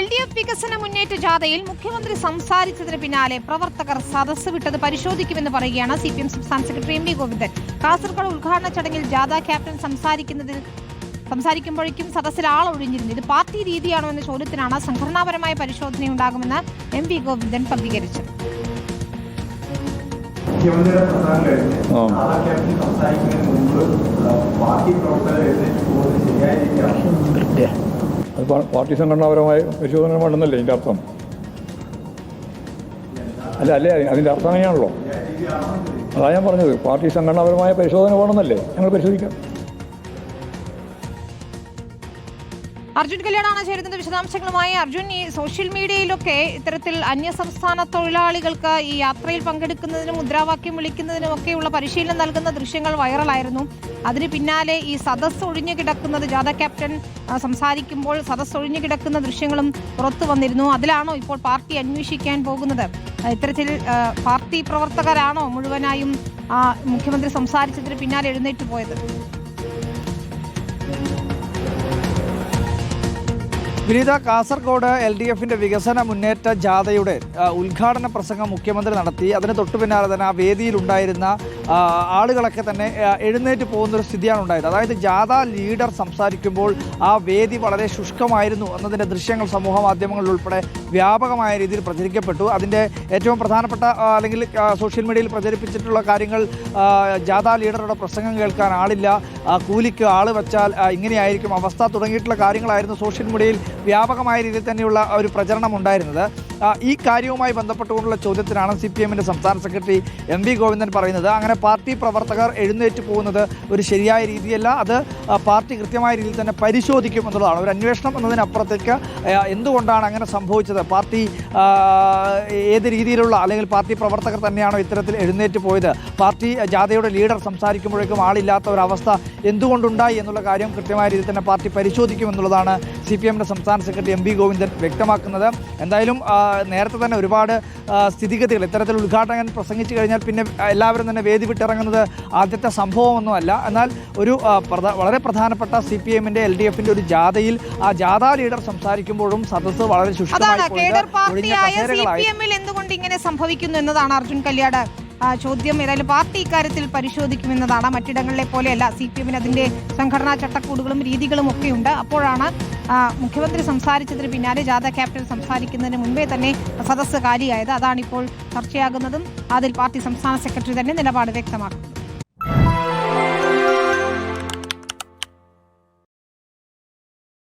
LDF വികസന മുന്നേറ്റ ജാഥയിൽ മുഖ്യമന്ത്രി സംസാരിച്ചതിന് പിന്നാലെ പ്രവർത്തകർ സദസ്സ് വിട്ടത് പരിശോധിക്കുമെന്ന് പറയുകയാണ് CPM സംസ്ഥാന സെക്രട്ടറി MV ഗോവിന്ദൻ. കാസർഗോഡ് ഉദ്ഘാടന ചടങ്ങിൽ ജാഥ ക്യാപ്റ്റൻ സംസാരിക്കുമ്പോഴേക്കും സദസ്സിൽ ആളൊഴിഞ്ഞിരുന്നു. ഇത് പാർട്ടി രീതിയാണോ എന്ന ചോദ്യത്തിനാണ് സംഘടനാപരമായ പരിശോധനയുണ്ടാകുമെന്ന് MV ഗോവിന്ദൻ പ്രതികരിച്ചത്. അത് പാർട്ടി സംഘടനാപരമായ പരിശോധന വേണമെന്നല്ലേ ഇതിൻ്റെ അർത്ഥം? അല്ലേ അതിൻ്റെ അർത്ഥം അങ്ങനെയാണല്ലോ. അതാ ഞാൻ പറഞ്ഞത്, പാർട്ടി സംഘടനാപരമായ പരിശോധന വേണമെന്നല്ലേ, ഞങ്ങൾ പരിശോധിക്കാം. അർജുൻ കല്യാണാണ് ചേരുന്നത് വിശദാംശങ്ങളുമായി. അർജുൻ, ഈ സോഷ്യൽ മീഡിയയിലൊക്കെ ഇത്തരത്തിൽ അന്യസംസ്ഥാന തൊഴിലാളികൾക്ക് ഈ യാത്രയിൽ പങ്കെടുക്കുന്നതിനും മുദ്രാവാക്യം വിളിക്കുന്നതിനും ഒക്കെയുള്ള പരിശീലനം നൽകുന്ന ദൃശ്യങ്ങൾ വൈറലായിരുന്നു. അതിന് പിന്നാലെ ഈ സദസ്സ് ഒഴിഞ്ഞു കിടക്കുന്നത്, ജാഥ ക്യാപ്റ്റൻ സംസാരിക്കുമ്പോൾ സദസ്സ് ഒഴിഞ്ഞു കിടക്കുന്ന ദൃശ്യങ്ങളും പുറത്തു വന്നിരുന്നു. അതിലാണോ ഇപ്പോൾ പാർട്ടി അന്വേഷിക്കാൻ പോകുന്നത്? ഇത്തരത്തിൽ പാർട്ടി പ്രവർത്തകരാണോ മുഴുവനായും മുഖ്യമന്ത്രി സംസാരിച്ചതിന് പിന്നാലെ എഴുന്നേറ്റ് പോയത്? വിനീത, കാസർഗോഡ് LDFിൻ്റെ വികസന മുന്നേറ്റ ജാഥയുടെ ഉദ്ഘാടന പ്രസംഗം മുഖ്യമന്ത്രി നടത്തി. അതിന് തൊട്ടു പിന്നാലെ തന്നെ ആ വേദിയിലുണ്ടായിരുന്ന ആളുകളൊക്കെ തന്നെ എഴുന്നേറ്റ് പോകുന്നൊരു സ്ഥിതിയാണ് ഉണ്ടായത്. അതായത് ജാഥ ലീഡർ സംസാരിക്കുമ്പോൾ ആ വേദി വളരെ ശുഷ്കമായിരുന്നു എന്നതിൻ്റെ ദൃശ്യങ്ങൾ സമൂഹ മാധ്യമങ്ങളിൽ ഉൾപ്പെടെ വ്യാപകമായ രീതിയിൽ പ്രചരിക്കപ്പെട്ടു. അതിൻ്റെ ഏറ്റവും പ്രധാനപ്പെട്ട അല്ലെങ്കിൽ സോഷ്യൽ മീഡിയയിൽ പ്രചരിപ്പിച്ചിട്ടുള്ള കാര്യങ്ങൾ, ജാഥ ലീഡറുടെ പ്രസംഗം കേൾക്കാൻ ആളില്ല, കൂലിക്ക് ആൾ വെച്ചാൽ ഇങ്ങനെയായിരിക്കും അവസ്ഥ തുടങ്ങിയിട്ടുള്ള കാര്യങ്ങളായിരുന്നു സോഷ്യൽ മീഡിയയിൽ വ്യാപകമായ രീതിയിൽ തന്നെയുള്ള ഒരു പ്രചരണം ഉണ്ടായിരുന്നത്. ഈ കാര്യവുമായി ബന്ധപ്പെട്ടുകൊണ്ടുള്ള ചോദ്യത്തിനാണ് CPMൻ്റെ സംസ്ഥാന സെക്രട്ടറി MV ഗോവിന്ദൻ പറയുന്നത്, അങ്ങനെ പാർട്ടി പ്രവർത്തകർ എഴുന്നേറ്റ് പോകുന്നത് ഒരു ശരിയായ രീതിയല്ല, അത് പാർട്ടി കൃത്യമായ രീതിയിൽ തന്നെ പരിശോധിക്കും എന്നുള്ളതാണ്. ഒരു അന്വേഷണം എന്നതിനപ്പുറത്തേക്ക് എന്തുകൊണ്ടാണ് അങ്ങനെ സംഭവിച്ചത്, പാർട്ടി ഏത് രീതിയിലുള്ള അല്ലെങ്കിൽ പാർട്ടി പ്രവർത്തകർ തന്നെയാണോ ഇത്തരത്തിൽ എഴുന്നേറ്റ് പോയത്, പാർട്ടി ജാഥയുടെ ലീഡർ സംസാരിക്കുമ്പോഴേക്കും ആളില്ലാത്ത ഒരവസ്ഥ എന്തുകൊണ്ടുണ്ടായി എന്നുള്ള കാര്യം കൃത്യമായ രീതിയിൽ തന്നെ പാർട്ടി പരിശോധിക്കും എന്നുള്ളതാണ് CPMൻ്റെ സംസ്ഥാന സെക്രട്ടറി MV ഗോവിന്ദൻ വ്യക്തമാക്കുന്നത്. എന്തായാലും നേരത്തെ തന്നെ ഒരുപാട് സ്ഥിതിഗതികൾ, ഇത്തരത്തിൽ ഉദ്ഘാടകൻ പ്രസംഗിച്ചു കഴിഞ്ഞാൽ പിന്നെ എല്ലാവരും തന്നെ വേദി വിട്ടിറങ്ങുന്നത് ആദ്യത്തെ സംഭവമൊന്നുമല്ല. എന്നാൽ ഒരു വളരെ പ്രധാനപ്പെട്ട CPMൻ്റെ LDFിൻ്റെ ഒരു ജാഥയിൽ ആ ജാഥാ ലീഡർ സംസാരിക്കുമ്പോഴും സദസ്സ് വളരെ ശുഷ്കമായി എന്തുകൊണ്ട് ഇങ്ങനെ സംഭവിക്കുന്നു എന്നതാണ് അർജുൻ കല്യാട് ചോദ്യം. ഏതായാലും പാർട്ടി ഇക്കാര്യത്തിൽ പരിശോധിക്കുമെന്നതാണ്. മറ്റിടങ്ങളിലെ പോലെയല്ല, CPMന് അതിന്റെ സംഘടനാ ചട്ടക്കൂടുകളും രീതികളും ഒക്കെയുണ്ട്. അപ്പോഴാണ് മുഖ്യമന്ത്രി സംസാരിച്ചതിന് പിന്നാലെ ജാഥ ക്യാപ്റ്റൻ സംസാരിക്കുന്നതിന് മുൻപേ തന്നെ സദസ്സ് കാലിയായത്. അതാണിപ്പോൾ ചർച്ചയാകുന്നതും അതിൽ പാർട്ടി സംസ്ഥാന സെക്രട്ടറി തന്നെ നിലപാട് വ്യക്തമാക്കുന്നത്.